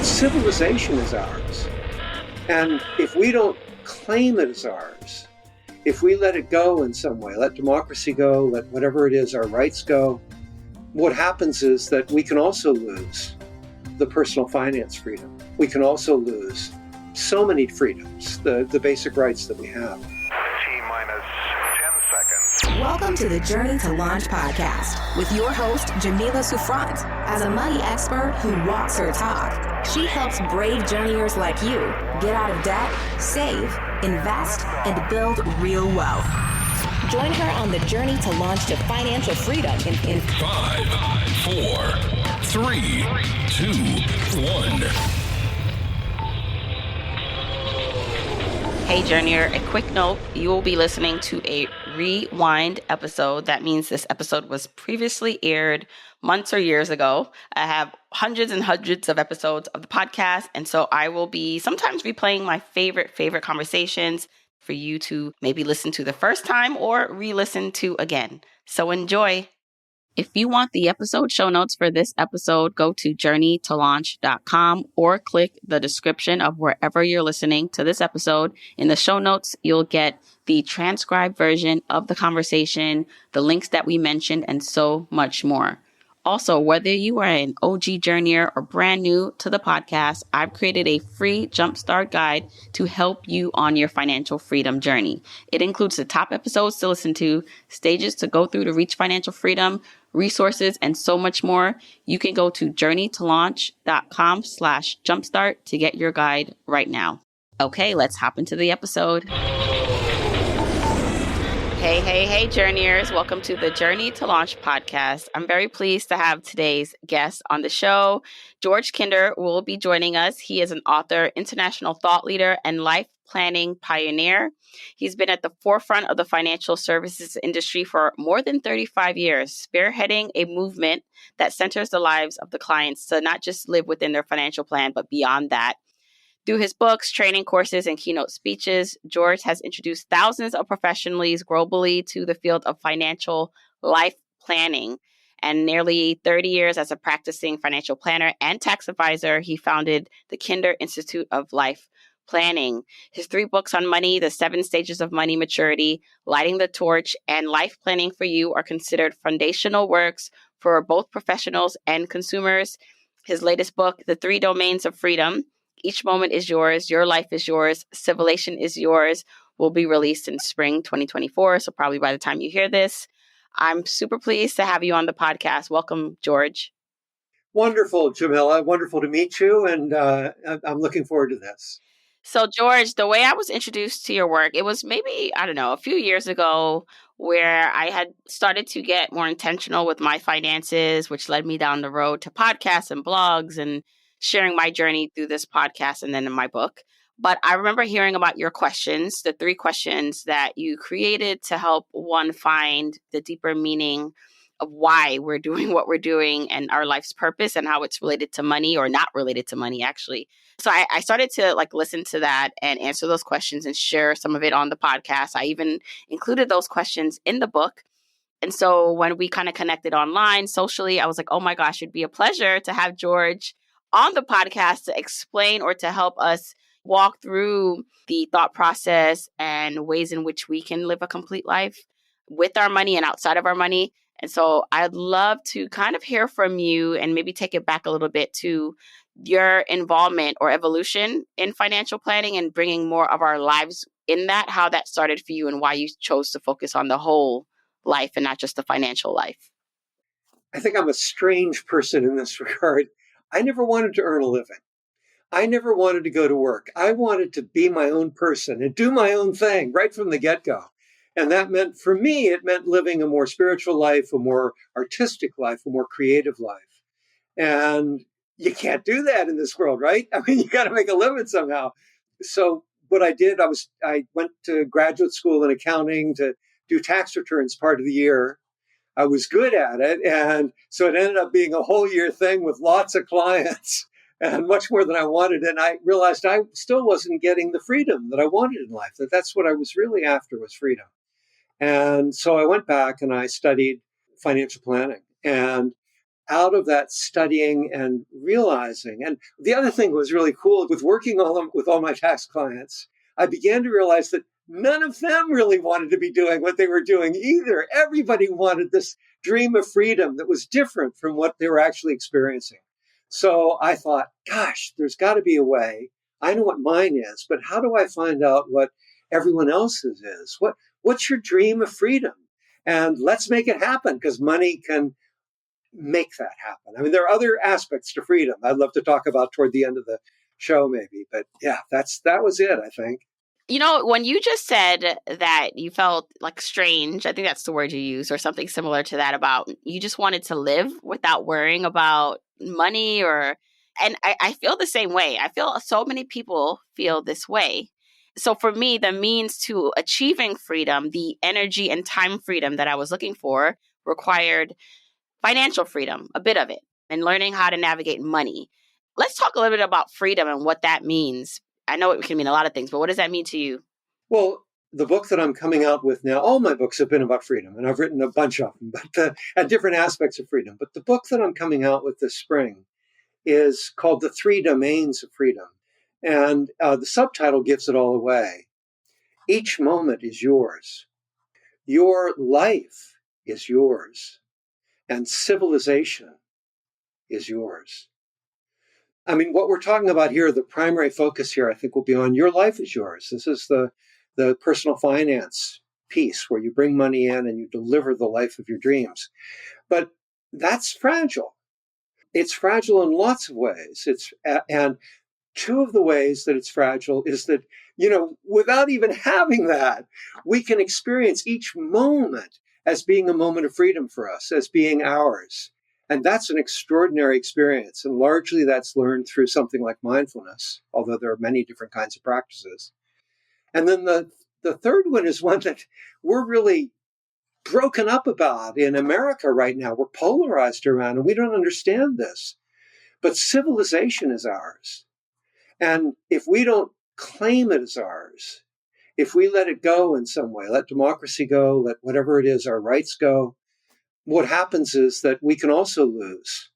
Civilization is ours. And if we don't claim it as ours, if we let it go in some way, let democracy go, let whatever it is, our rights go, what happens is that we can also lose the personal finance freedom. We can also lose so many freedoms, the basic rights that we have. T-minus 10 seconds. Welcome to the Journey to Launch podcast with your host, Jamila Souffrant. As a money expert who walks her talk, she helps brave journeyers like you get out of debt, save, invest, and build real wealth. Join her on the journey to launch to financial freedom in 5, 4, 3, 2, 1. Hey Journeyer, a quick note, you will be listening to a rewind episode. That means this episode was previously aired months or years ago. I have hundreds and hundreds of episodes of the podcast, and so I will be sometimes replaying my favorite conversations for you to maybe listen to the first time or re-listen to again. So enjoy. If you want the episode show notes for this episode, go to journeytolaunch.com or click the description of wherever you're listening to this episode. In the show notes, you'll get the transcribed version of the conversation, the links that we mentioned, and so much more. Also, whether you are an OG journeyer or brand new to the podcast, I've created a free jumpstart guide to help you on your financial freedom journey. It includes the top episodes to listen to, stages to go through to reach financial freedom, resources, and so much more. You can go to journeytolaunch.com/jumpstart to get your guide right now. Okay, let's hop into the episode. Hey, journeyers. Welcome to the Journey to Launch podcast. I'm very pleased to have today's guest on the show. George Kinder will be joining us. He is an author, international thought leader, and life planning pioneer. He's been at the forefront of the financial services industry for more than 35 years, spearheading a movement that centers the lives of the clients to not just live within their financial plan, but beyond that. Through his books, training courses, and keynote speeches, George has introduced thousands of professionals globally to the field of financial life planning. And nearly 30 years as a practicing financial planner and tax advisor, he founded the Kinder Institute of Life Planning. His 3 books on money, The 7 Stages of Money Maturity, Lighting the Torch, and Life Planning for You are considered foundational works for both professionals and consumers. His latest book, The 3 Domains of Freedom, Each Moment is Yours, Your Life is Yours, Civilization is Yours, will be released in spring 2024. So probably by the time you hear this, I'm super pleased to have you on the podcast. Welcome, George. Wonderful, Jamila. Wonderful to meet you. And I'm looking forward to this. So, George, the way I was introduced to your work, it was maybe, a few years ago where I had started to get more intentional with my finances, which led me down the road to podcasts and blogs and sharing my journey through this podcast and then in my book. But I remember hearing about your questions, the 3 questions that you created to help one find the deeper meaning of why we're doing what we're doing and our life's purpose and how it's related to money or not related to money, actually. So I started to listen to that and answer those questions and share some of it on the podcast. I even included those questions in the book. And so when we kind of connected online, socially, I was like, oh my gosh, it'd be a pleasure to have George on the podcast to explain or to help us walk through the thought process and ways in which we can live a complete life with our money and outside of our money. And so I'd love to kind of hear from you and maybe take it back a little bit to your involvement or evolution in financial planning and bringing more of our lives in that, how that started for you and why you chose to focus on the whole life and not just the financial life. I think I'm a strange person in this regard. I never wanted to earn a living. I never wanted to go to work. I wanted to be my own person and do my own thing right from the get-go. And that meant, for me, it meant living a more spiritual life, a more artistic life, a more creative life. And you can't do that in this world, right? I mean, you got to make a living somehow. So what I did, I went to graduate school in accounting to do tax returns part of the year. I was good at it. And so it ended up being a whole year thing with lots of clients and much more than I wanted. And I realized I still wasn't getting the freedom that I wanted in life, that's what I was really after, was freedom. And so I went back and I studied financial planning. And out of that studying and realizing. And the other thing was really cool with working with all my tax clients, I began to realize that none of them really wanted to be doing what they were doing either. Everybody wanted this dream of freedom that was different from what they were actually experiencing. So I thought, gosh, there's got to be a way. I know what mine is, but how do I find out what everyone else's is? What's your dream of freedom? And let's make it happen, because money can make that happen. I mean, there are other aspects to freedom I'd love to talk about toward the end of the show, maybe. But yeah, that was it, I think. You know, when you just said that you felt like strange, I think that's the word you used, or something similar to that, about you just wanted to live without worrying about money and I feel the same way. I feel so many people feel this way. So for me, the means to achieving freedom, the energy and time freedom that I was looking for, required financial freedom, a bit of it, and learning how to navigate money. Let's talk a little bit about freedom and what that means. I know it can mean a lot of things, but what does that mean to you? Well, the book that I'm coming out with now, all my books have been about freedom, and I've written a bunch of them, but at different aspects of freedom. But the book that I'm coming out with this spring is called The Three Domains of Freedom. And the subtitle gives it all away. Each moment is yours. Your life is yours. And civilization is yours. I mean, what we're talking about here, the primary focus here, I think, will be on your life is yours. This is the personal finance piece where you bring money in and you deliver the life of your dreams. But that's fragile. It's fragile in lots of ways. And two of the ways that it's fragile is that, without even having that, we can experience each moment as being a moment of freedom for us, as being ours. And that's an extraordinary experience. And largely that's learned through something like mindfulness, although there are many different kinds of practices. And then the third one is one that we're really broken up about in America right now. We're polarized around, and we don't understand this. But civilization is ours. And if we don't claim it as ours, if we let it go in some way, let democracy go, let whatever it is, our rights go, what happens is that we can also lose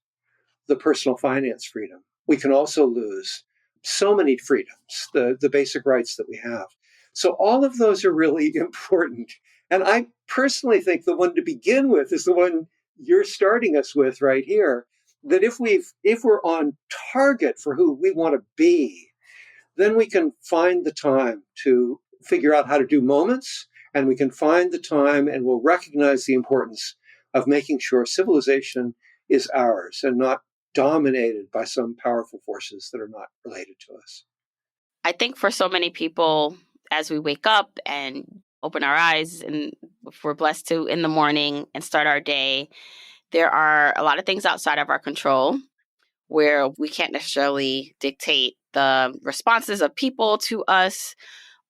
the personal finance freedom. We can also lose so many freedoms, the basic rights that we have. So all of those are really important. And I personally think the one to begin with is the one you're starting us with right here, that if we're on target for who we want to be, then we can find the time to figure out how to do moments, and we can find the time and we'll recognize the importance of making sure civilization is ours and not dominated by some powerful forces that are not related to us. I think for so many people, as we wake up and open our eyes, and if we're blessed to in the morning and start our day, there are a lot of things outside of our control where we can't necessarily dictate the responses of people to us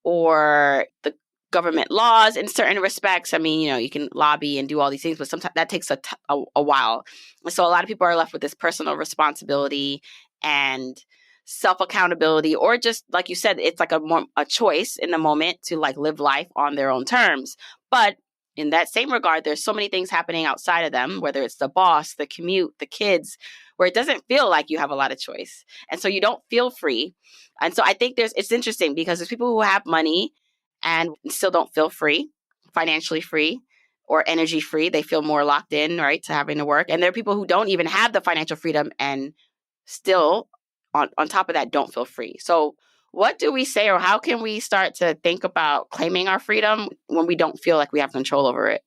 or the government laws in certain respects. I mean, you can lobby and do all these things, but sometimes that takes a while. And so a lot of people are left with this personal responsibility and self-accountability, or just like you said, it's like a choice in the moment to like live life on their own terms. But in that same regard, there's so many things happening outside of them, whether it's the boss, the commute, the kids, where it doesn't feel like you have a lot of choice. And so you don't feel free. And so I think it's interesting because there's people who have money and still don't feel free, financially free or energy free. They feel more locked in, right, to having to work. And there are people who don't even have the financial freedom and still on top of that don't feel free. So what do we say, or how can we start to think about claiming our freedom when we don't feel like we have control over it?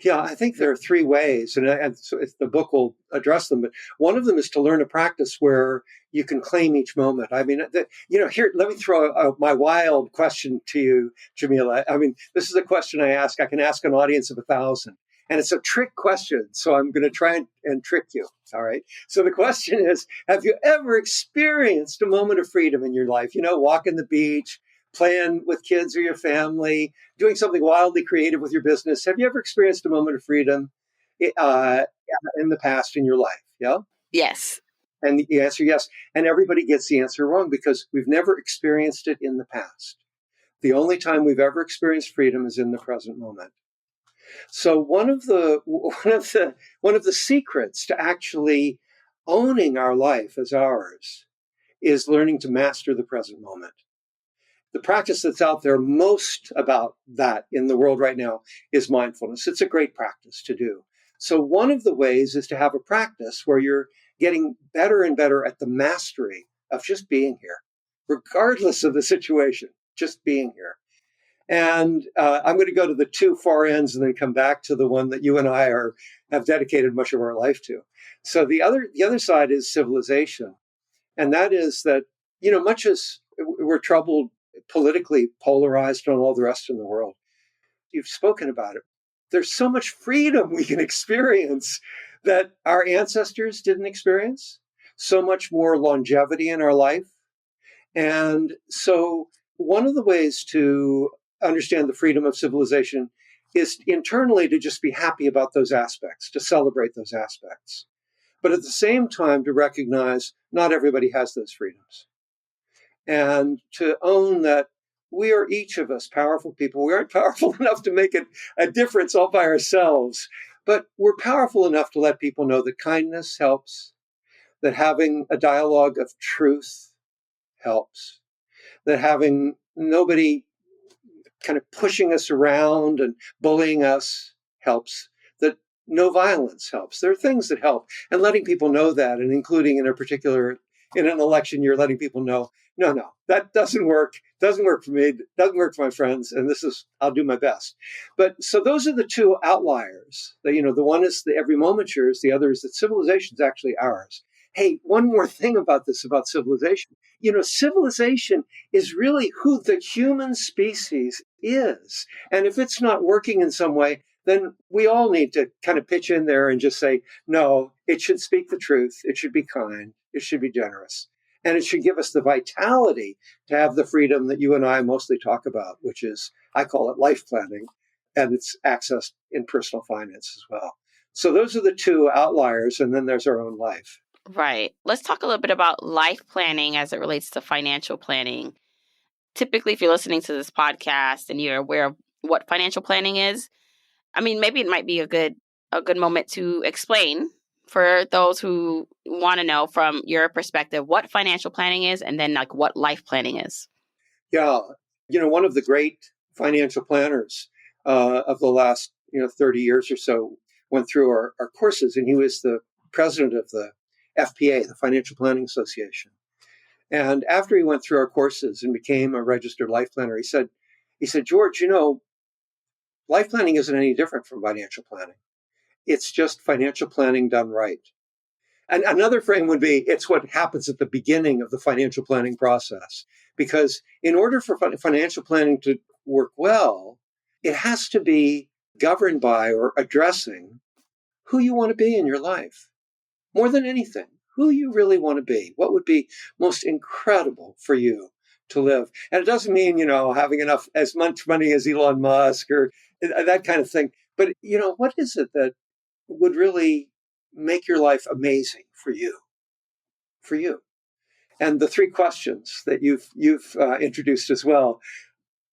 Yeah, I think there are three ways, and so the book will address them. But one of them is to learn a practice where you can claim each moment. I mean, here, let me throw my wild question to you, Jamila. I mean, this is a question I ask. I can ask an audience of 1,000, and it's a trick question. So I'm going to try and trick you. All right. So the question is, have you ever experienced a moment of freedom in your life? Walking the beach, playing with kids or your family, doing something wildly creative with your business. Have you ever experienced a moment of freedom in the past in your life? Yeah? Yes. And the answer, yes. And everybody gets the answer wrong because we've never experienced it in the past. The only time we've ever experienced freedom is in the present moment. So one of the secrets to actually owning our life as ours is learning to master the present moment. The practice that's out there most about that in the world right now is mindfulness. It's a great practice to do. So one of the ways is to have a practice where you're getting better and better at the mastery of just being here, regardless of the situation, just being here. And I'm going to go to the two far ends and then come back to the one that you and I have dedicated much of our life to. So the other side is civilization, and that is that, much as we're troubled, politically polarized, and all the rest in the world, you've spoken about it. There's so much freedom we can experience that our ancestors didn't experience. So much more longevity in our life. And so one of the ways to understand the freedom of civilization is internally to just be happy about those aspects, to celebrate those aspects. But at the same time, to recognize not everybody has those freedoms. And to own that we are each of us powerful people. We aren't powerful enough to make a difference all by ourselves, but we're powerful enough to let people know that kindness helps, that having a dialogue of truth helps, that having nobody kind of pushing us around and bullying us helps, that no violence helps. There are things that help, and letting people know that, and including in an election year, letting people know, no, that doesn't work for me, doesn't work for my friends, and I'll do my best. But so those are the two outliers. The one is the every moment yours, the other is that civilization is actually ours. Hey, one more thing about civilization. Civilization is really who the human species is. And if it's not working in some way, then we all need to kind of pitch in there and just say, no, it should speak the truth. It should be kind. It should be generous. And it should give us the vitality to have the freedom that you and I mostly talk about, which is, I call it life planning, and it's accessed in personal finance as well. So those are the two outliers, and then there's our own life. Right. Let's talk a little bit about life planning as it relates to financial planning. Typically, if you're listening to this podcast and you're aware of what financial planning is, maybe it might be a good moment to explain for those who want to know from your perspective what financial planning is, and then like what life planning is. Yeah. One of the great financial planners of the last 30 years or so went through our courses, and he was the president of the FPA, the Financial Planning Association. And after he went through our courses and became a registered life planner, he said, George, life planning isn't any different from financial planning. It's just financial planning done right. And another frame would be, it's what happens at the beginning of the financial planning process. Because in order for financial planning to work well, it has to be governed by or addressing who you want to be in your life. More than anything, who you really want to be. What would be most incredible for you to live? And it doesn't mean, having as much money as Elon Musk or that kind of thing. But, what is it that would really make your life amazing for you? For you. And the three questions that you've introduced as well,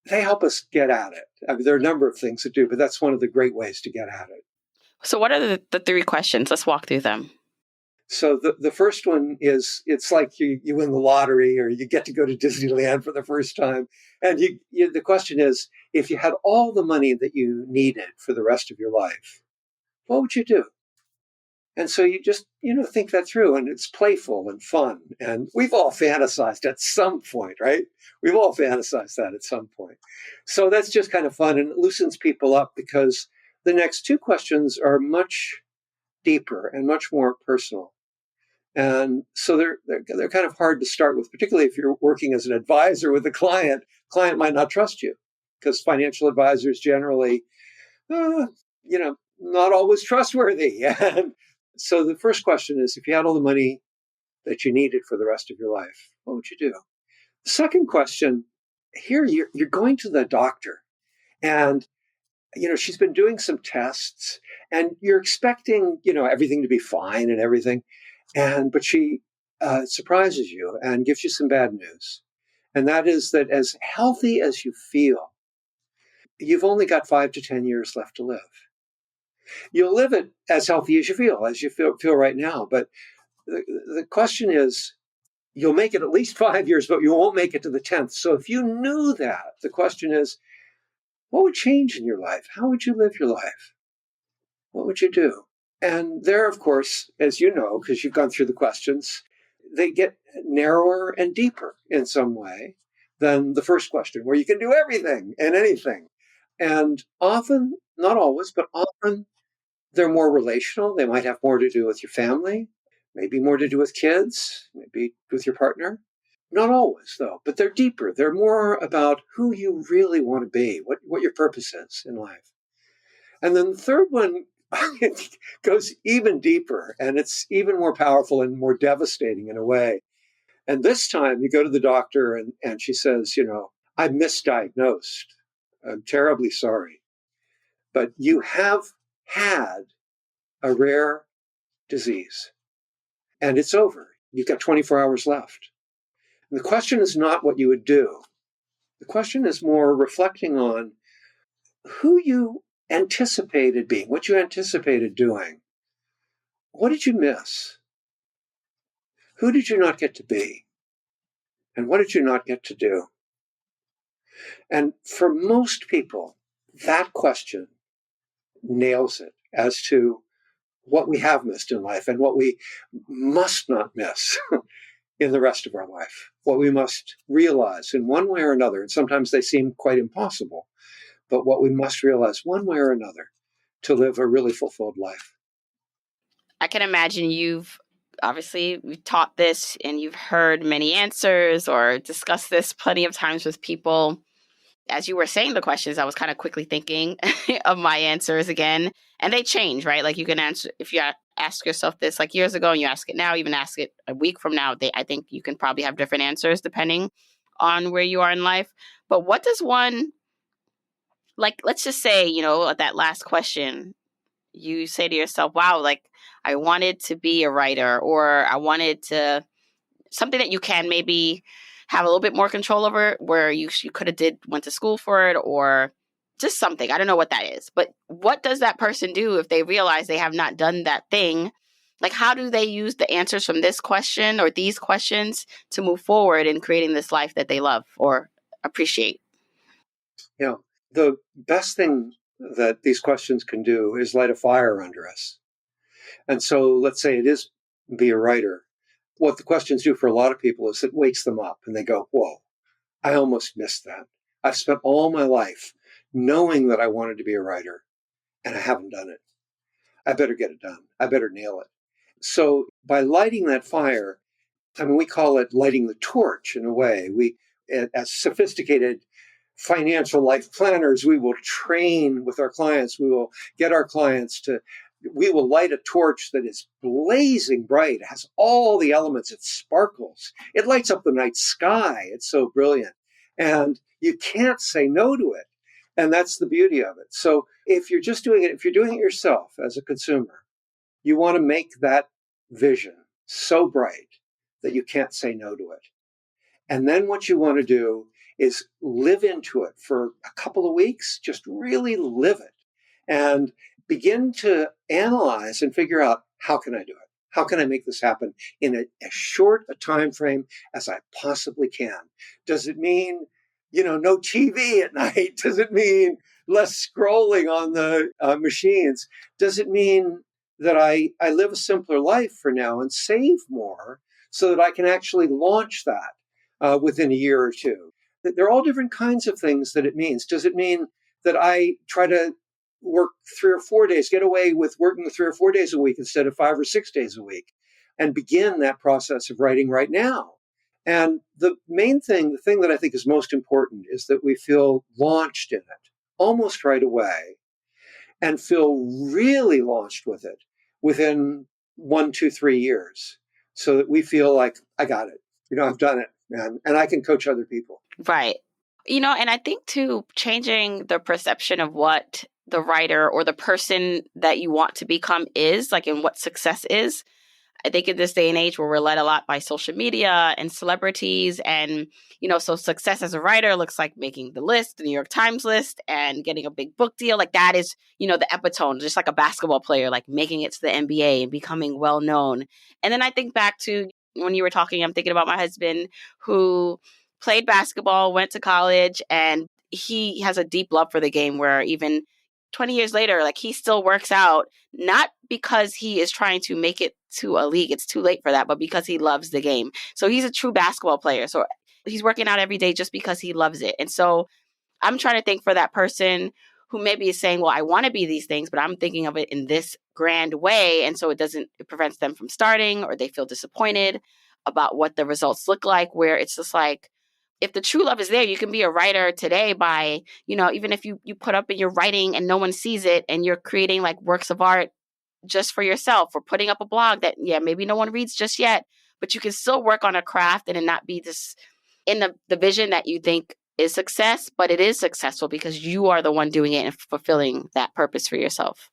they help us get at it. There are a number of things to do, but that's one of the great ways to get at it. So what are the three questions? Let's walk through them. So the first one is, it's like you win the lottery or you get to go to Disneyland for the first time. And the question is, if you had all the money that you needed for the rest of your life, what would you do? And so you just, think that through, and it's playful and fun. And we've all fantasized at some point, right? We've all fantasized that at some point. So that's just kind of fun, and it loosens people up because the next two questions are much deeper and much more personal. And so they're kind of hard to start with, particularly if you're working as an advisor with a client. Client might not trust you because financial advisors generally, not always trustworthy. And so the first question is, if you had all the money that you needed for the rest of your life, what would you do? The second question, here you're going to the doctor, and she's been doing some tests, and you're expecting everything to be fine and everything. But she surprises you and gives you some bad news. And that is that as healthy as you feel, you've only got 5 to 10 years left to live. You'll live it as healthy as you feel right now. But the question is, you'll make it at least 5 years, but you won't make it to the 10th. So if you knew that, the question is, what would change in your life? How would you live your life? What would you do? And there, of course, as you know, because you've gone through the questions, they get narrower and deeper in some way than the first question, where you can do everything and anything. And often, not always, but often they're more relational. They might have more to do with your family, maybe more to do with kids, maybe with your partner. Not always, though, but they're deeper. They're more about who you really want to be, what your purpose is in life. And then the third one goes even deeper, and it's even more powerful and more devastating in a way. And this time you go to the doctor, and she says, I misdiagnosed. I'm terribly sorry. But you have had a rare disease, and it's over. You've got 24 hours left. And the question is not what you would do. The question is more reflecting on who you anticipated being, what you anticipated doing. What did you miss? Who did you not get to be? And what did you not get to do? And for most people, that question nails it as to what we have missed in life and what we must not miss in the rest of our life, what we must realize in one way or another. And sometimes they seem quite impossible, but what we must realize one way or another to live a really fulfilled life. I can imagine you've taught this and you've heard many answers or discussed this plenty of times with people. As you were saying the questions, I was kind of quickly thinking of my answers again, and they change, right? Like you can answer, if you ask yourself this like years ago and you ask it now, even ask it a week from now, I think you can probably have different answers depending on where you are in life. But what does one, like, let's just say, that last question, you say to yourself, wow, like I wanted to be a writer, or I wanted to, something that you can maybe have a little bit more control over, where you could have went to school for it, or just something. I don't know what that is, but what does that person do if they realize they have not done that thing? Like, how do they use the answers from this question or these questions to move forward in creating this life that they love or appreciate? The best thing that these questions can do is light a fire under us. And so let's say it is be a writer. What the questions do for a lot of people is it wakes them up and they go, whoa, I almost missed that. I've spent all my life knowing that I wanted to be a writer and I haven't done it. I better get it done. I better nail it. So by lighting that fire, we call it lighting the torch in a way. We, as sophisticated financial life planners, we will train with our clients. We will get our clients we will light a torch that is blazing bright. It has all the elements. It sparkles. It lights up the night sky. It's so brilliant. And you can't say no to it. And that's the beauty of it. So if you're doing it yourself as a consumer, you want to make that vision so bright that you can't say no to it. And then what you want to do is live into it for a couple of weeks, just really live it and begin to analyze and figure out, how can I do it? How can I make this happen in as short a time frame as I possibly can? Does it mean, no TV at night? Does it mean less scrolling on the machines? Does it mean that I live a simpler life for now and save more so that I can actually launch that within a year or two? There are all different kinds of things that it means. Does it mean that I try to work 3 or 4 days, get away with working 3 or 4 days a week instead of 5 or 6 days a week, and begin that process of writing right now? And the thing that I think is most important is that we feel launched in it almost right away and feel really launched with it within 1, 2, 3 years, so that we feel like, I got it. I've done it, and I can coach other people. Right. And I think too, changing the perception of what the writer or the person that you want to become is, like, and what success is. I think in this day and age where we're led a lot by social media and celebrities and, so success as a writer looks like making the list, the New York Times list, and getting a big book deal. Like that is, the epitome, just like a basketball player, like making it to the NBA and becoming well known. And then I think back to when you were talking, I'm thinking about my husband who played basketball, went to college, and he has a deep love for the game where even 20 years later, like he still works out, not because he is trying to make it to a league. It's too late for that, but because he loves the game. So he's a true basketball player. So he's working out every day just because he loves it. And so I'm trying to think for that person who maybe is saying, well, I want to be these things, but I'm thinking of it in this grand way. And so it prevents them from starting, or they feel disappointed about what the results look like, where it's just like, if the true love is there, you can be a writer today by, even if you put up in your writing and no one sees it and you're creating like works of art just for yourself, or putting up a blog that, maybe no one reads just yet, but you can still work on a craft and it not be this in the vision that you think is success, but it is successful because you are the one doing it and fulfilling that purpose for yourself.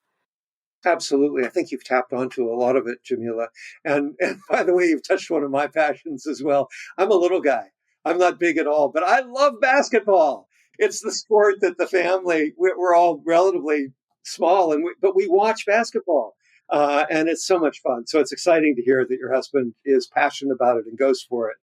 Absolutely. I think you've tapped onto a lot of it, Jamila. And by the way, you've touched one of my passions as well. I'm a little guy. I'm not big at all, but I love basketball. It's the sport that the family, we're all relatively small, but we watch basketball. And it's so much fun. So it's exciting to hear that your husband is passionate about it and goes for it.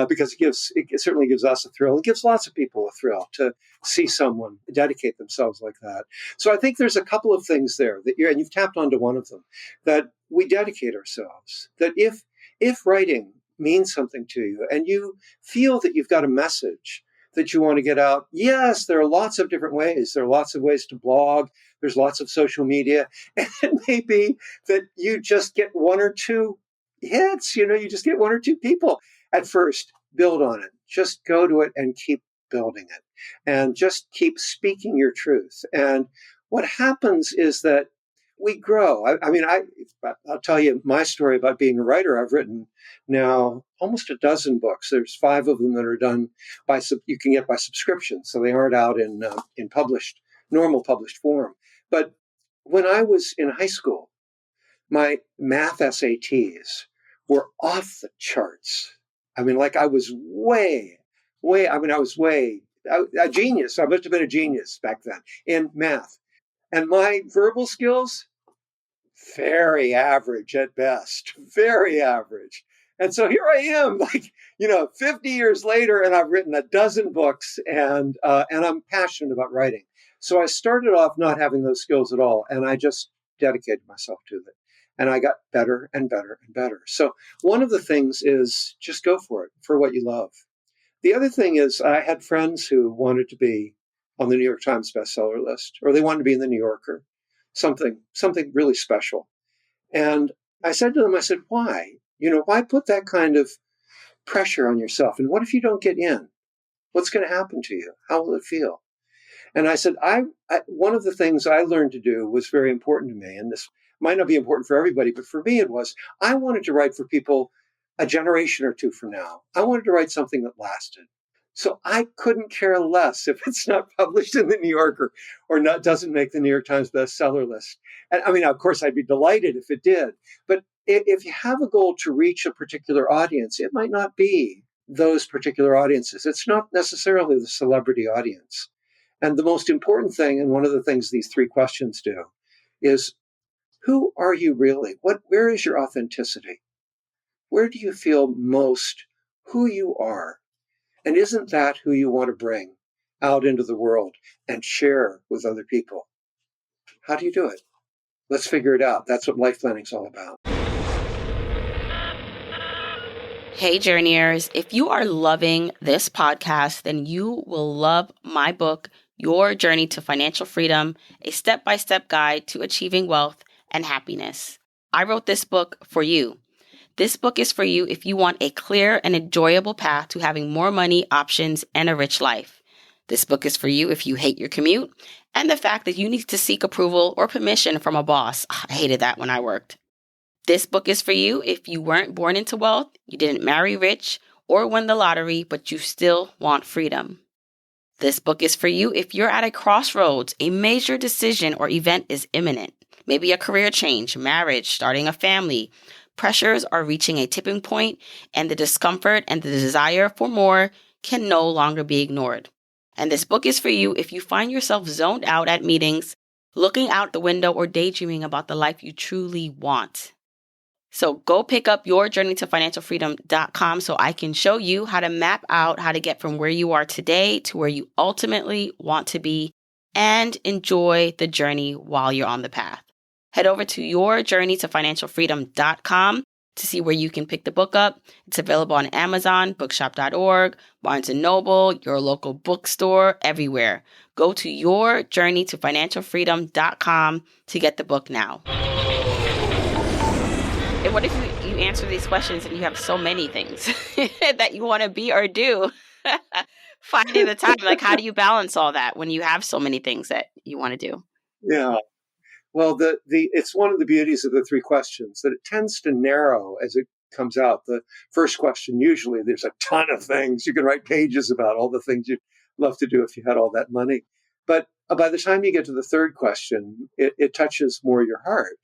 Because it certainly gives us a thrill. It gives lots of people a thrill to see someone dedicate themselves like that. So I think there's a couple of things there and you've tapped onto one of them, that we dedicate ourselves. That if writing means something to you and you feel that you've got a message that you want to get out, yes, there are lots of different ways. There are lots of ways to blog. There's lots of social media, and it may be that you just get one or two hits. You just get one or two people. At first, build on it. Just go to it and keep building it. And just keep speaking your truth. And what happens is that we grow. I'll tell you my story about being a writer. I've written now almost a dozen books. There's 5 of them that are done you can get by subscription. So they aren't out in normal published form. But when I was in high school, my math SATs were off the charts. I was a genius. I must have been a genius back then in math. And my verbal skills, very average at best, very average. And so here I am, 50 years later, and I've written a dozen books, and I'm passionate about writing. So I started off not having those skills at all, and I just dedicated myself to it. And I got better and better and better. So one of the things is just go for it, for what you love. The other thing is I had friends who wanted to be on the New York Times bestseller list, or they wanted to be in the New Yorker, something really special. And I said to them, why? Why put that kind of pressure on yourself? And what if you don't get in? What's going to happen to you? How will it feel? And I said, one of the things I learned to do was very important to me, and this might not be important for everybody, but for me it was, I wanted to write for people a generation or two from now. I wanted to write something that lasted. So I couldn't care less if it's not published in the New Yorker or doesn't make the New York Times bestseller list. And of course, I'd be delighted if it did. But if you have a goal to reach a particular audience, it might not be those particular audiences. It's not necessarily the celebrity audience. And the most important thing, and one of the things these 3 questions do, is who are you really? Where is your authenticity? Where do you feel most who you are? And isn't that who you want to bring out into the world and share with other people? How do you do it? Let's figure it out. That's what life planning is all about. Hey, journeyers, if you are loving this podcast, then you will love my book, Your Journey to Financial Freedom, a step-by-step guide to achieving wealth and happiness. I wrote this book for you. This book is for you if you want a clear and enjoyable path to having more money, options, and a rich life. This book is for you if you hate your commute and the fact that you need to seek approval or permission from a boss. I hated that when I worked. This book is for you if you weren't born into wealth, you didn't marry rich, or win the lottery, but you still want freedom. This book is for you if you're at a crossroads, a major decision or event is imminent. Maybe a career change, marriage, starting a family, Pressures are reaching a tipping point, and the discomfort and the desire for more can no longer be ignored. And this book is for you if you find yourself zoned out at meetings, looking out the window, or daydreaming about the life you truly want. So go pick up your journey to financialfreedom.com so I can show you how to map out how to get from where you are today to where you ultimately want to be and enjoy the journey while you're on the path. Head over to yourjourneytofinancialfreedom.com to see where you can pick the book up. It's available on Amazon, bookshop.org, Barnes & Noble, your local bookstore, everywhere. Go to yourjourneytofinancialfreedom.com to get the book now. And what if you answer these questions and you have so many things that you want to be or do? Finding the time, like how do you balance all that when you have so many things that you want to do? Yeah. Well, it's one of the beauties of the three questions that it tends to narrow as it comes out. The first question, usually there's a ton of things. You can write pages about all the things you'd love to do if you had all that money. But by the time you get to the third question, it touches more your heart.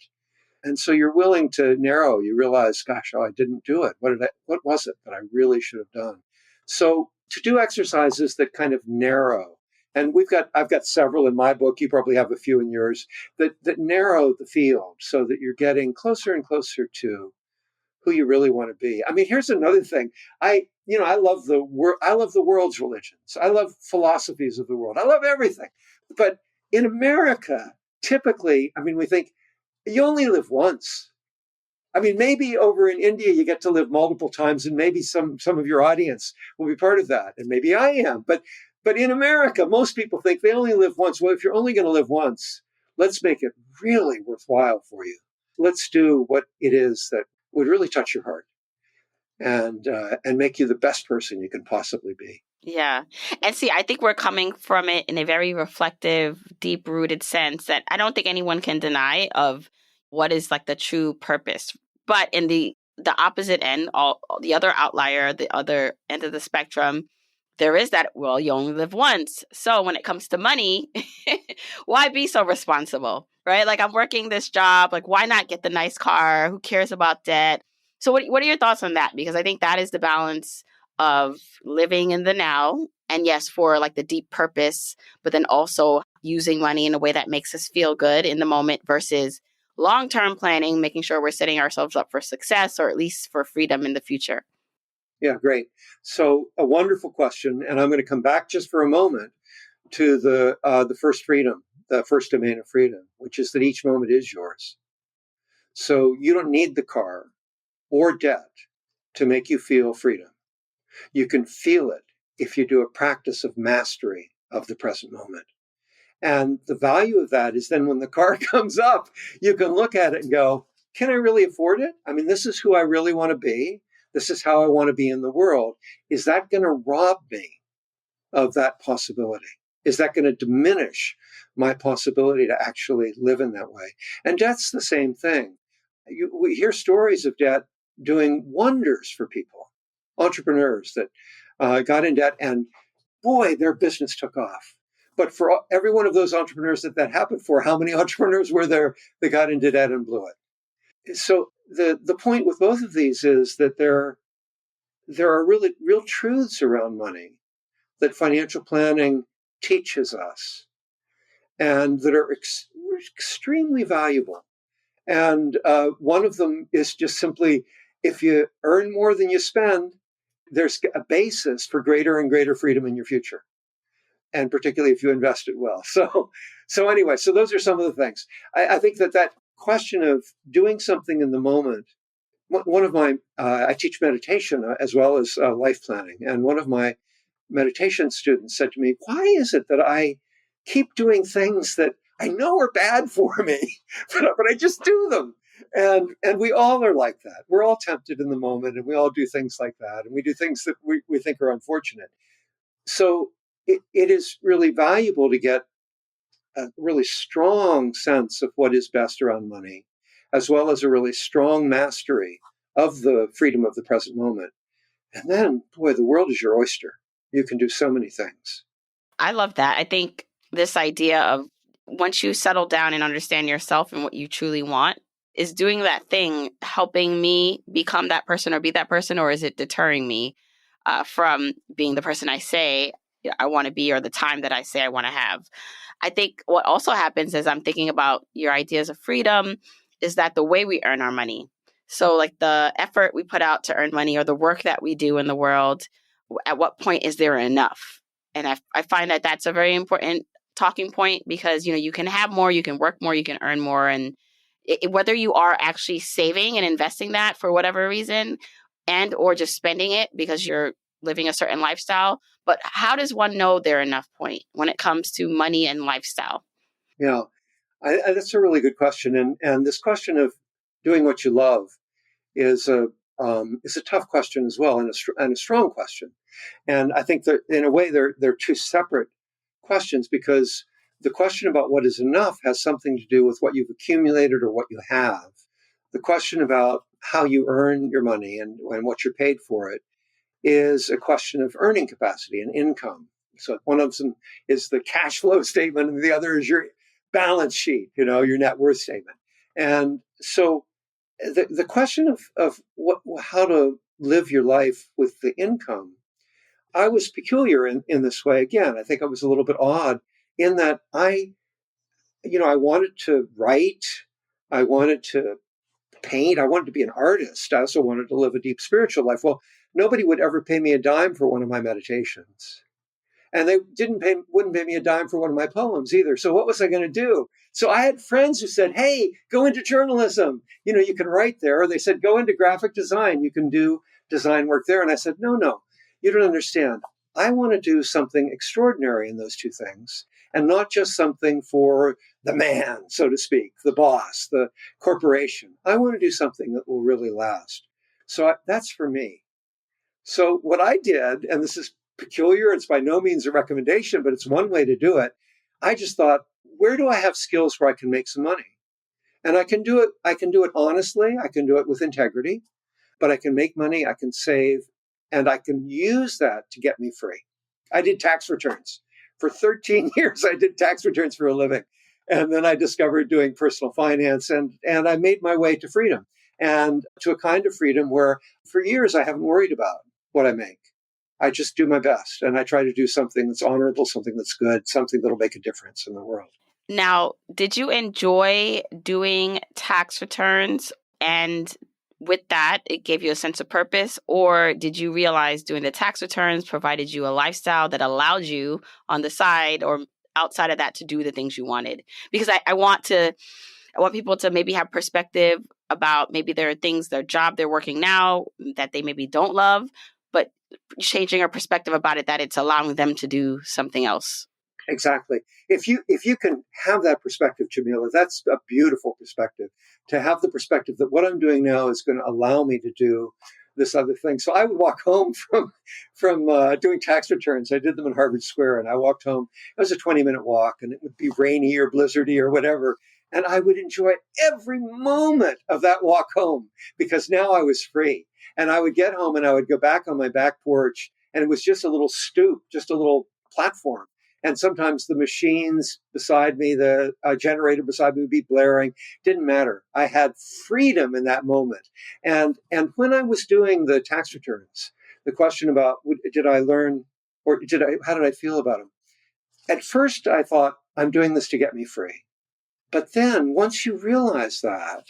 And so you're willing to narrow. You realize, gosh, I didn't do it. What was it that I really should have done? So to do exercises that kind of narrow, and I've got several in my book. You probably have a few in yours that narrow the field so that you're getting closer and closer to who you really want to be. I mean, here's another thing. I love I love the world's religions. I love philosophies of the world. I love everything. But in America, typically, I mean, we think, you only live once. I mean, maybe over in India, you get to live multiple times, and maybe some of your audience will be part of that, and maybe I am. But in America, most people think they only live once. Well, if you're only going to live once, let's make it really worthwhile for you. Let's do what it is that would really touch your heart and make you the best person you can possibly be. Yeah. And see, I think we're coming from it in a very reflective, deep-rooted sense that I don't think anyone can deny of what is like the true purpose. But in the opposite end, the other outlier, the other end of the spectrum, there is that, well, you only live once. So when it comes to money, why be so responsible, right? Like I'm working this job, like why not get the nice car? Who cares about debt? So what are your thoughts on that? Because I think that is the balance of living in the now and yes, for like the deep purpose, but then also using money in a way that makes us feel good in the moment versus long-term planning, making sure we're setting ourselves up for success or at least for freedom in the future. Yeah, great. So a wonderful question. And I'm going to come back just for a moment to the first freedom, the first domain of freedom, which is that each moment is yours. So you don't need the car or debt to make you feel freedom. You can feel it if you do a practice of mastery of the present moment. And the value of that is then when the car comes up, you can look at it and go, can I really afford it? I mean, this is who I really want to be. This is how I want to be in the world. Is that going to rob me of that possibility? Is that going to diminish my possibility to actually live in that way? And debt's the same thing. We hear stories of debt doing wonders for people, entrepreneurs that got in debt and boy, their business took off. But for every one of those entrepreneurs that happened for, how many entrepreneurs were there that got into debt and blew it? So the point with both of these is that there are really real truths around money that financial planning teaches us and that are extremely valuable. And one of them is just simply, if you earn more than you spend, there's a basis for greater and greater freedom in your future. And particularly if you invest it well. So anyway, so those are some of the things. I think that question of doing something in the moment, one of my, I teach meditation as well as life planning. And one of my meditation students said to me, why is it that I keep doing things that I know are bad for me, but I just do them? And we all are like that. We're all tempted in the moment and we all do things like that. And we do things that we think are unfortunate. So it is really valuable to get a really strong sense of what is best around money, as well as a really strong mastery of the freedom of the present moment. And then, boy, the world is your oyster. You can do so many things. I love that. I think this idea of once you settle down and understand yourself and what you truly want, is doing that thing helping me become that person or be that person, or is it deterring me from being the person I say I want to be or the time that I say I want to have? I think what also happens is I'm thinking about your ideas of freedom is that the way we earn our money. So like the effort we put out to earn money or the work that we do in the world, at what point is there enough? And I find that that's a very important talking point because, you can have more, you can work more, you can earn more. And whether you are actually saving and investing that for whatever reason and or just spending it because you're living a certain lifestyle, but how does one know their enough point when it comes to money and lifestyle? Yeah, that's a really good question, and this question of doing what you love is a tough question as well, and a strong question. And I think that in a way they're two separate questions because the question about what is enough has something to do with what you've accumulated or what you have. The question about how you earn your money and what you're paid for it is a question of earning capacity and income. So one of them is the cash flow statement, and the other is your balance sheet, your net worth statement. And so the question of how to live your life with the income, I was peculiar in this way. Again, I think I was a little bit odd in that I wanted to write, I wanted to paint, I wanted to be an artist. I also wanted to live a deep spiritual life. Well, nobody would ever pay me a dime for one of my meditations. And they wouldn't pay me a dime for one of my poems either. So what was I going to do? So I had friends who said, hey, go into journalism. You can write there. Or they said, go into graphic design. You can do design work there. And I said, no, you don't understand. I want to do something extraordinary in those two things and not just something for the man, so to speak, the boss, the corporation. I want to do something that will really last. So that's for me. So what I did, and this is peculiar, it's by no means a recommendation, but it's one way to do it. I just thought, where do I have skills where I can make some money? And I can do it honestly, I can do it with integrity, but I can make money, I can save, and I can use that to get me free. I did tax returns. For 13 years, I did tax returns for a living. And then I discovered doing personal finance, and I made my way to freedom, and to a kind of freedom where for years I haven't worried about what I make. I just do my best, and I try to do something that's honorable, something that's good, something that'll make a difference in the world. Now, did you enjoy doing tax returns, and with that, it gave you a sense of purpose? Or did you realize doing the tax returns provided you a lifestyle that allowed you on the side or outside of that to do the things you wanted? Because I want people to maybe have perspective about maybe there are things, their job they're working now that they maybe don't love, but changing our perspective about it, that it's allowing them to do something else. Exactly. If you can have that perspective, Jamila, that's a beautiful perspective. To have the perspective that what I'm doing now is going to allow me to do this other thing. So I would walk home from doing tax returns. I did them in Harvard Square, and I walked home. It was a 20-minute walk, and it would be rainy or blizzardy or whatever. And I would enjoy every moment of that walk home because now I was free. And I would get home and I would go back on my back porch, and it was just a little stoop, just a little platform. And sometimes the machines beside me, the generator beside me would be blaring. Didn't matter. I had freedom in that moment. And when I was doing the tax returns, the question about did I learn or how did I feel about them? At first, I thought, I'm doing this to get me free. But then once I realized that,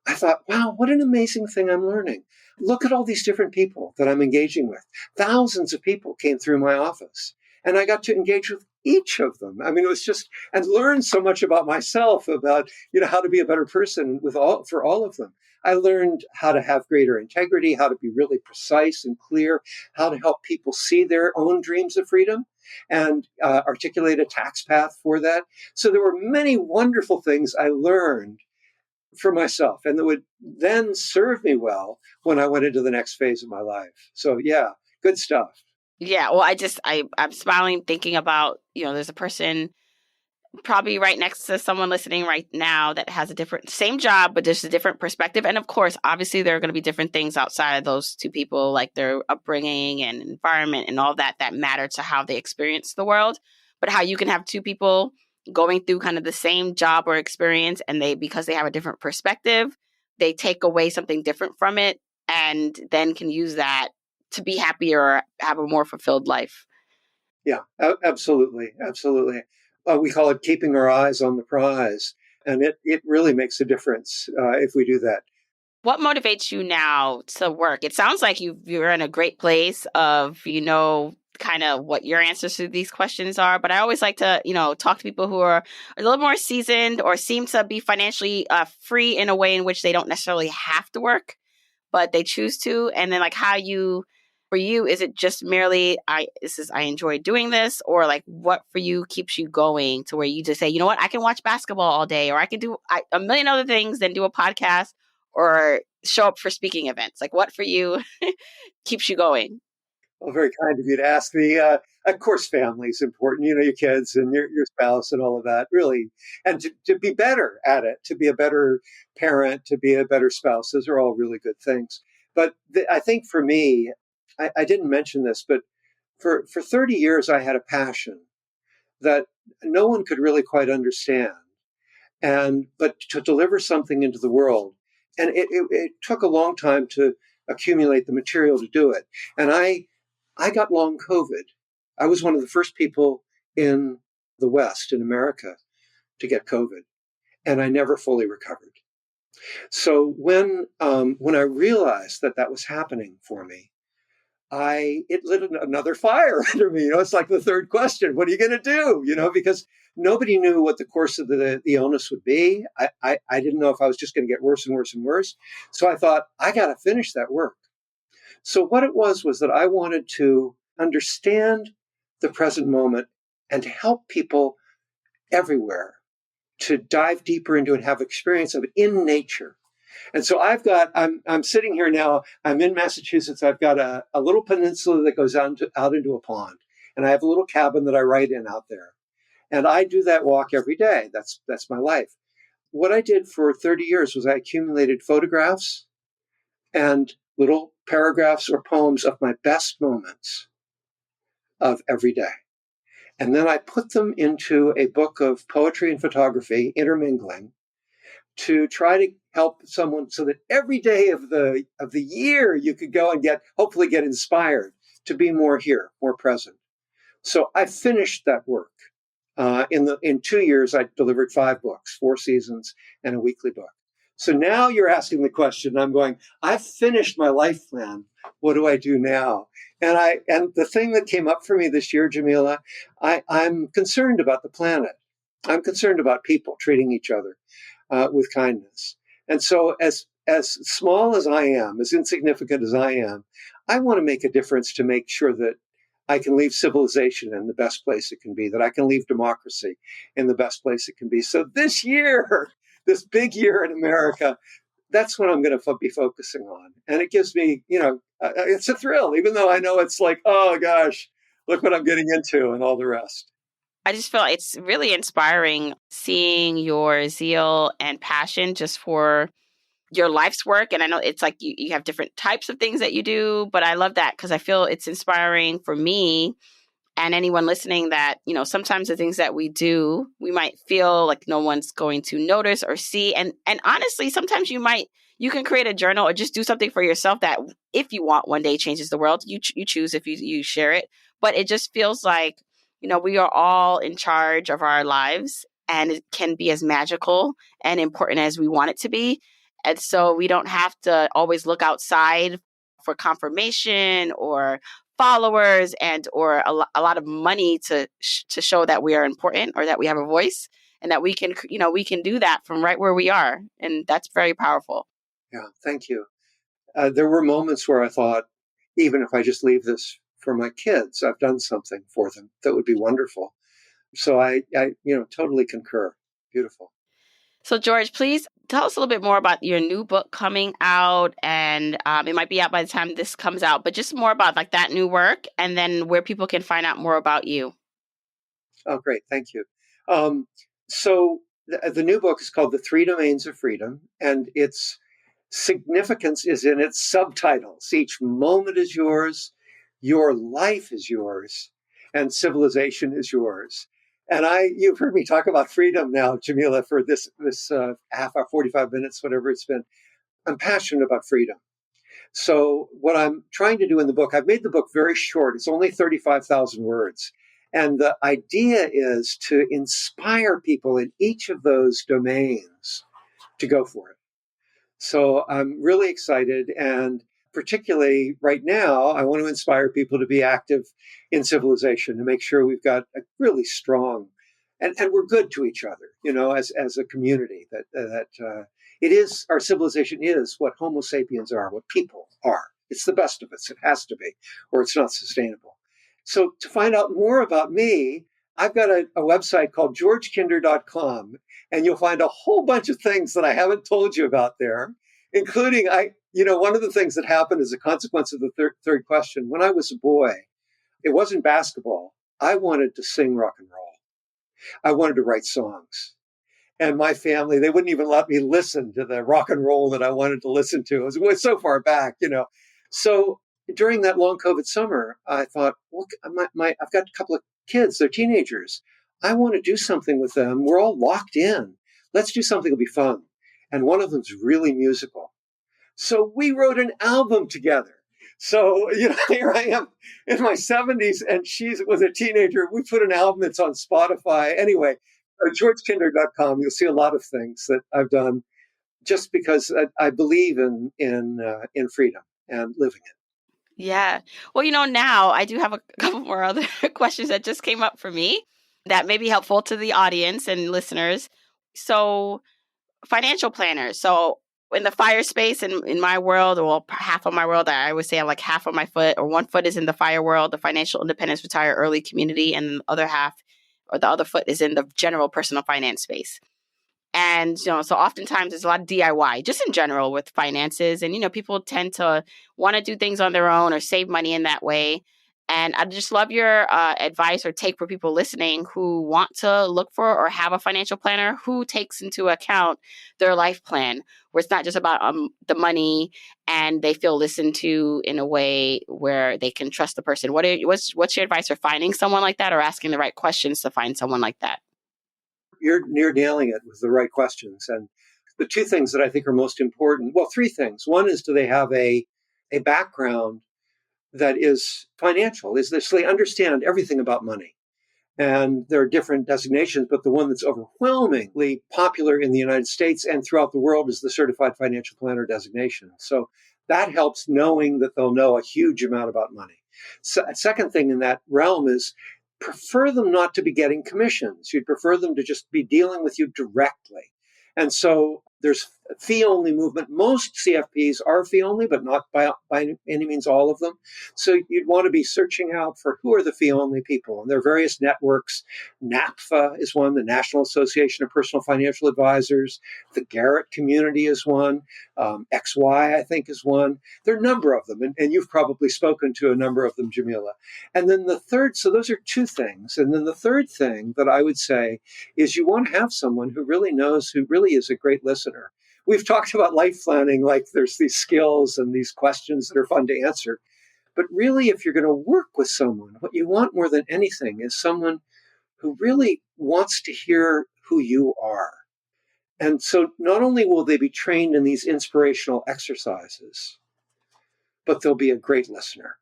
I thought, wow, what an amazing thing I'm learning. Look at all these different people that I'm engaging with. Thousands of people came through my office, and I got to engage with each of them. I mean, it was just, and learn so much about myself, about, how to be a better person for all of them. I learned how to have greater integrity, how to be really precise and clear, how to help people see their own dreams of freedom and articulate a tax path for that. So there were many wonderful things I learned for myself, and that would then serve me well when I went into the next phase of my life. So yeah, good stuff. Yeah, well, I'm smiling thinking about, there's a person probably right next to someone listening right now that has same job, but just a different perspective. And of course, obviously there are going to be different things outside of those two people, like their upbringing and environment and all that matter to how they experience the world. But how you can have two people going through kind of the same job or experience, and because they have a different perspective, they take away something different from it and then can use that to be happier or have a more fulfilled life. Yeah, absolutely. Absolutely. We call it keeping our eyes on the prize. And it really makes a difference if we do that. What motivates you now to work? It sounds like you're in a great place of, kind of what your answers to these questions are. But I always like to, talk to people who are a little more seasoned or seem to be financially free in a way in which they don't necessarily have to work, but they choose to. And then for you, is it just merely, I enjoy doing this, or like what for you keeps you going to where you just say, you know what, I can watch basketball all day, or I can do a million other things than do a podcast or show up for speaking events? Like what for you keeps you going? Well, very kind of you to ask me. Of course, family is important, your kids and your spouse and all of that, really. And to be better at it, to be a better parent, to be a better spouse, those are all really good things. But I think for me, I didn't mention this, but for 30 years, I had a passion that no one could really quite understand. But to deliver something into the world. And it took a long time to accumulate the material to do it. And I got long COVID. I was one of the first people in the West, in America, to get COVID, and I never fully recovered. So when I realized that was happening for me, it lit another fire under me. It's like the third question: what are you going to do? Because nobody knew what the course of the illness would be. I didn't know if I was just going to get worse and worse and worse. So I thought, I got to finish that work. So what it was that I wanted to understand the present moment and to help people everywhere to dive deeper into it, have experience of it in nature. And so I'm sitting here now, I'm in Massachusetts. I've got a little peninsula that goes out into a pond. And I have a little cabin that I write in out there. And I do that walk every day. That's my life. What I did for 30 years was I accumulated photographs and little paragraphs or poems of my best moments of every day. And then I put them into a book of poetry and photography, intermingling, to try to help someone so that every day of the year you could go and hopefully get inspired to be more here, more present. So I finished that work. In 2 years, I delivered 5 books, 4 seasons, and a weekly book. So now you're asking the question, I'm going, I've finished my life plan. What do I do now? And the thing that came up for me this year, Jamila, I'm concerned about the planet. I'm concerned about people treating each other with kindness. And so as small as I am, as insignificant as I am, I want to make a difference to make sure that I can leave civilization in the best place it can be, that I can leave democracy in the best place it can be. So this year, this big year in America, that's what I'm going to be focusing on. And it gives me, it's a thrill, even though I know it's like, oh gosh, look what I'm getting into and all the rest. I just feel it's really inspiring seeing your zeal and passion just for your life's work. And I know it's like you have different types of things that you do, but I love that because I feel it's inspiring for me and anyone listening that, sometimes the things that we do, we might feel like no one's going to notice or see. And honestly, sometimes you can create a journal or just do something for yourself that if you want one day changes the world, you choose if you share it. But it just feels like, we are all in charge of our lives and it can be as magical and important as we want it to be. And so we don't have to always look outside for confirmation or followers or a lot of money to show that we are important or that we have a voice, and that we can do that from right where we are. And that's very powerful. Yeah, thank you. There were moments where I thought, even if I just leave this for my kids, I've done something for them that would be wonderful. So I totally concur. Beautiful. So George, please tell us a little bit more about your new book coming out, and it might be out by the time this comes out, but just more about like that new work and then where people can find out more about you. Oh, great. Thank you. So the new book is called The 3 Domains of Freedom, and its significance is in its subtitles. Each moment is yours, your life is yours, and civilization is yours. And you've heard me talk about freedom now, Jamila, for this half hour, 45 minutes, whatever it's been. I'm passionate about freedom. So what I'm trying to do in the book, I've made the book very short. It's only 35,000 words. And the idea is to inspire people in each of those domains to go for it. So I'm really excited. And particularly right now, I want to inspire people to be active in civilization, to make sure we've got a really strong, and we're good to each other, as a community, that it is, our civilization is what Homo sapiens are, what people are. It's the best of us. It has to be, or it's not sustainable. So to find out more about me, I've got a website called georgekinder.com, and you'll find a whole bunch of things that I haven't told you about there, including one of the things that happened as a consequence of the third question. When I was a boy, it wasn't basketball. I wanted to sing rock and roll. I wanted to write songs. And my family, they wouldn't even let me listen to the rock and roll that I wanted to listen to. It was so far back. So during that long COVID summer, I thought, look, I've got a couple of kids, they're teenagers. I want to do something with them. We're all locked in. Let's do something that'll be fun. And one of them's really musical. So we wrote an album together. So, here I am in my 70s and she was a teenager. We put an album that's on Spotify. Anyway, georgekinder.com, you'll see a lot of things that I've done just because I believe in freedom and living it. Yeah. Well, now I do have a couple more other questions that just came up for me that may be helpful to the audience and listeners. So, financial planners. So, in the fire space, in my world, or half of my world, I always say I'm like half of my foot, or one foot is in the fire world, the financial independence retire early community, and the other half, or the other foot, is in the general personal finance space. And, so oftentimes there's a lot of DIY just in general with finances. And, people tend to want to do things on their own or save money in that way. And I'd just love your advice or take for people listening who want to look for or have a financial planner who takes into account their life plan, where it's not just about the money and they feel listened to in a way where they can trust the person. What's your advice for finding someone like that or asking the right questions to find someone like that? You're near nailing it with the right questions. And the two things that I think are most important, well, three things. One is, do they have a background that is financial? Is this, they understand everything about money? And there are different designations, but the one that's overwhelmingly popular in the United States and throughout the world is the Certified Financial Planner designation. So that helps, knowing that they'll know a huge amount about money. So a second thing in that realm is, prefer them not to be getting commissions. You'd prefer them to just be dealing with you directly. And so there's fee-only movement. Most CFPs are fee-only, but not by any means all of them. So you'd want to be searching out for who are the fee-only people. And there are various networks. NAPFA is one, the National Association of Personal Financial Advisors. The Garrett Community is one. XY, I think, is one. There are a number of them, and you've probably spoken to a number of them, Jamila. And then the third, so those are two things. And then the third thing that I would say is, you want to have someone who really knows, who really is a great listener. We've talked about life planning, like there's these skills and these questions that are fun to answer. But really, if you're going to work with someone, what you want more than anything is someone who really wants to hear who you are. And so not only will they be trained in these inspirational exercises, but they'll be a great listener.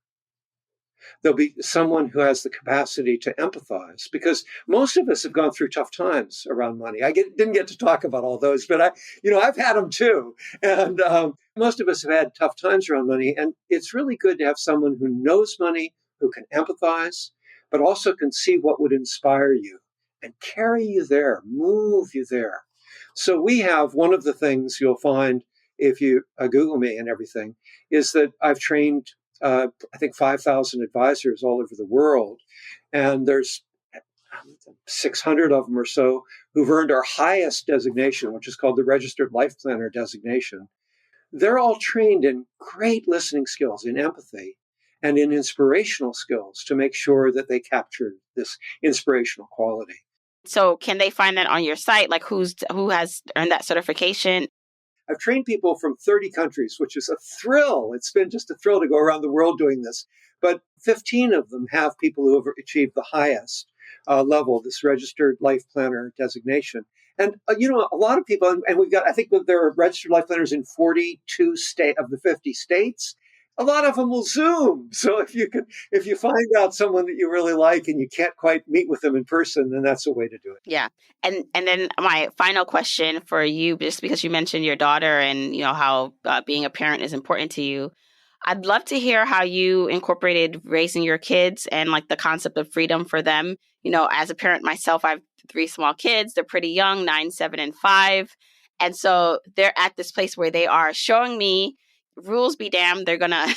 There'll be someone who has the capacity to empathize, because most of us have gone through tough times around money. Didn't get to talk about all those, but I've had them too. And most of us have had tough times around money. And it's really good to have someone who knows money, who can empathize, but also can see what would inspire you and carry you there, move you there. So we have, one of the things you'll find if you Google me and everything, is that I've trained I think 5,000 advisors all over the world. And there's 600 of them or so who've earned our highest designation, which is called the Registered Life Planner designation. They're all trained in great listening skills, in empathy, and in inspirational skills to make sure that they capture this inspirational quality. So can they find that on your site? Like who has earned that certification? I've trained people from 30 countries, which is a thrill. It's been just a thrill to go around the world doing this. But 15 of them have people who have achieved the highest. level, this registered life planner designation. And, a lot of people, and I think that there are registered life planners in 42 of the 50 states. A lot of them will Zoom. So if you find out someone that you really like and you can't quite meet with them in person, then that's a way to do it. Yeah. And then my final question for you, just because you mentioned your daughter and, how being a parent is important to you. I'd love to hear how you incorporated raising your kids and like the concept of freedom for them. As a parent myself, I have 3 small kids. They're pretty young, 9, 7, and 5. And so they're at this place where they are showing me rules be damned. They're going to,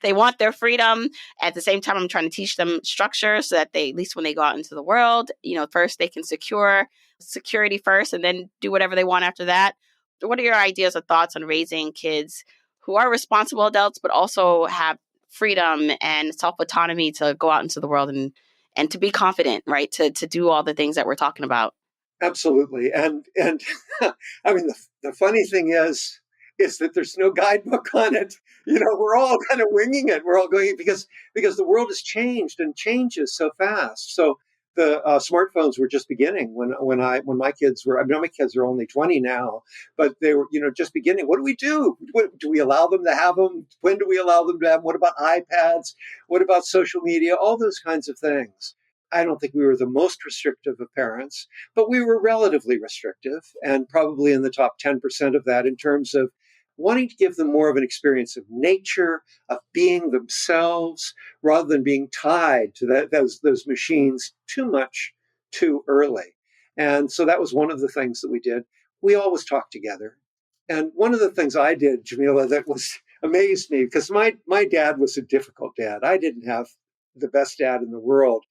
they want their freedom. At the same time, I'm trying to teach them structure so that they, at least when they go out into the world, first they can secure security first and then do whatever they want after that. What are your ideas or thoughts on raising kids who are responsible adults, but also have freedom and self-autonomy to go out into the world and to be confident, right? To do all the things that we're talking about. Absolutely. And I mean, the funny thing is that there's no guidebook on it. We're all kind of winging it. We're all going because the world has changed and changes so fast. So the smartphones were just beginning when my kids were. I mean, my kids are only 20 now, but they were just beginning. What do we do? Do we allow them to have them? When do we allow them to have them? What about iPads? What about social media? All those kinds of things. I don't think we were the most restrictive of parents, but we were relatively restrictive and probably in the top 10% of that in terms of wanting to give them more of an experience of nature, of being themselves, rather than being tied to those machines too much too early. And so that was one of the things that we did. We always talked together. And one of the things I did, Jamila, that was amazed me, because my dad was a difficult dad. I didn't have the best dad in the world.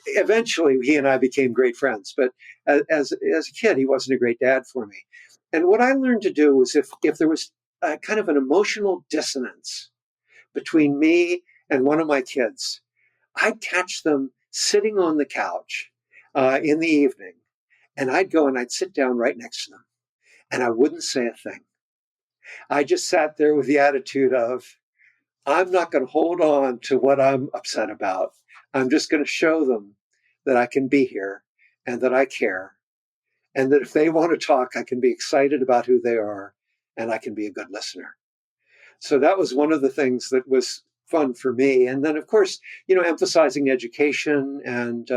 Eventually, he and I became great friends. But as a kid, he wasn't a great dad for me. And what I learned to do was if there was a kind of an emotional dissonance between me and one of my kids, I'd catch them sitting on the couch in the evening, and I'd go and I'd sit down right next to them, and I wouldn't say a thing. I just sat there with the attitude of, I'm not going to hold on to what I'm upset about. I'm just going to show them that I can be here and that I care. And that if they want to talk, I can be excited about who they are and I can be a good listener. So that was one of the things that was fun for me. And then, of course, emphasizing education. And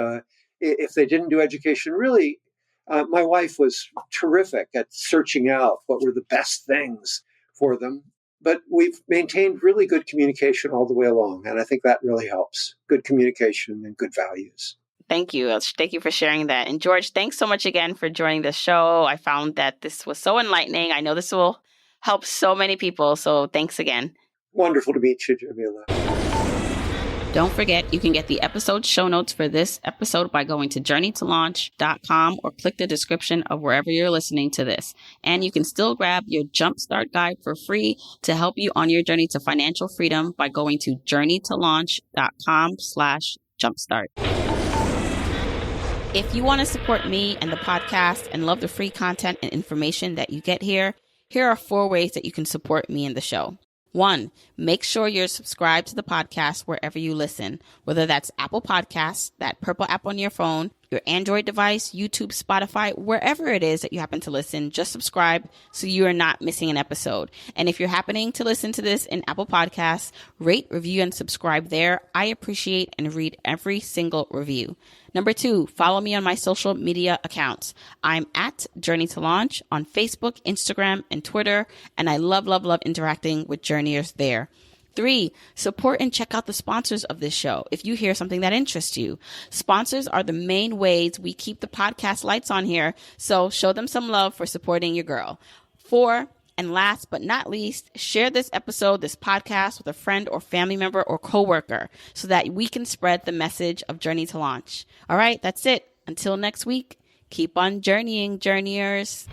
if they didn't do education, really, my wife was terrific at searching out what were the best things for them. But we've maintained really good communication all the way along. And I think that really helps. Good communication and good values. Thank you. Thank you for sharing that. And George, thanks so much again for joining the show. I found that this was so enlightening. I know this will help so many people. So thanks again. Wonderful to meet you, Jamila. Don't forget, you can get the episode show notes for this episode by going to journeytolaunch.com or click the description of wherever you're listening to this. And you can still grab your Jumpstart Guide for free to help you on your journey to financial freedom by going to journeytolaunch.com/jumpstart. If you want to support me and the podcast and love the free content and information that you get here are 4 ways that you can support me and the show. 1, make sure you're subscribed to the podcast wherever you listen, whether that's Apple Podcasts, that purple app on your phone, your Android device, YouTube, Spotify, wherever it is that you happen to listen, just subscribe so you are not missing an episode. And if you're happening to listen to this in Apple Podcasts, rate, review, and subscribe there. I appreciate and read every single review. Number 2, follow me on my social media accounts. I'm at Journey to Launch on Facebook, Instagram, and Twitter, and I love, love, love interacting with journeyers there. 3, support and check out the sponsors of this show if you hear something that interests you. Sponsors are the main ways we keep the podcast lights on here, so show them some love for supporting your girl. 4, and last but not least, share this episode, this podcast with a friend or family member or coworker so that we can spread the message of Journey to Launch. All right, that's it. Until next week, keep on journeying, journeyers.